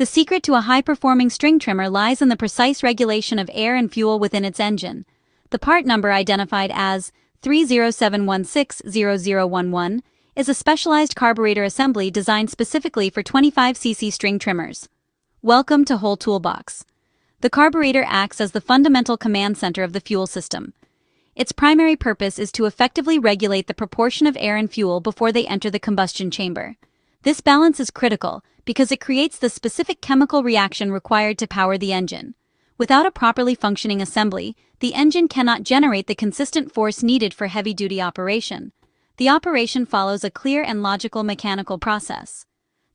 The secret to a high-performing string trimmer lies in the precise regulation of air and fuel within its engine. The part number identified as 307160011 is a specialized carburetor assembly designed specifically for 25cc string trimmers. Welcome to Whole Toolbox. The carburetor acts as the fundamental command center of the fuel system. Its primary purpose is to effectively regulate the proportion of air and fuel before they enter the combustion chamber. This balance is critical because it creates the specific chemical reaction required to power the engine. Without a properly functioning assembly, the engine cannot generate the consistent force needed for heavy-duty operation. The operation follows a clear and logical mechanical process.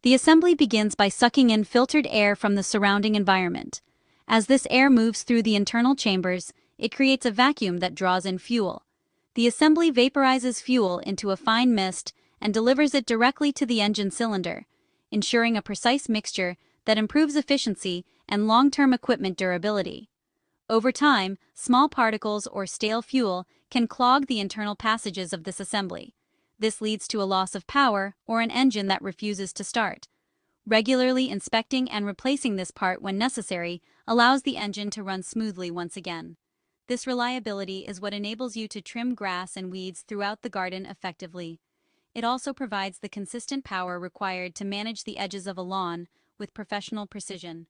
The assembly begins by sucking in filtered air from the surrounding environment. As this air moves through the internal chambers, it creates a vacuum that draws in fuel. The assembly vaporizes fuel into a fine mist and delivers it directly to the engine cylinder, ensuring a precise mixture that improves efficiency and long-term equipment durability. Over time, small particles or stale fuel can clog the internal passages of this assembly. This leads to a loss of power or an engine that refuses to start. Regularly inspecting and replacing this part when necessary allows the engine to run smoothly once again. This reliability is what enables you to trim grass and weeds throughout the garden effectively. It also provides the consistent power required to manage the edges of a lawn with professional precision.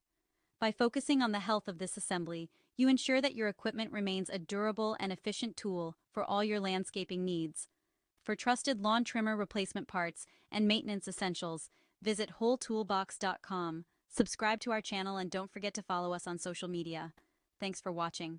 By focusing on the health of this assembly, you ensure that your equipment remains a durable and efficient tool for all your landscaping needs. For trusted lawn trimmer replacement parts and maintenance essentials, visit wholetoolbox.com. Subscribe to our channel and don't forget to follow us on social media. Thanks for watching.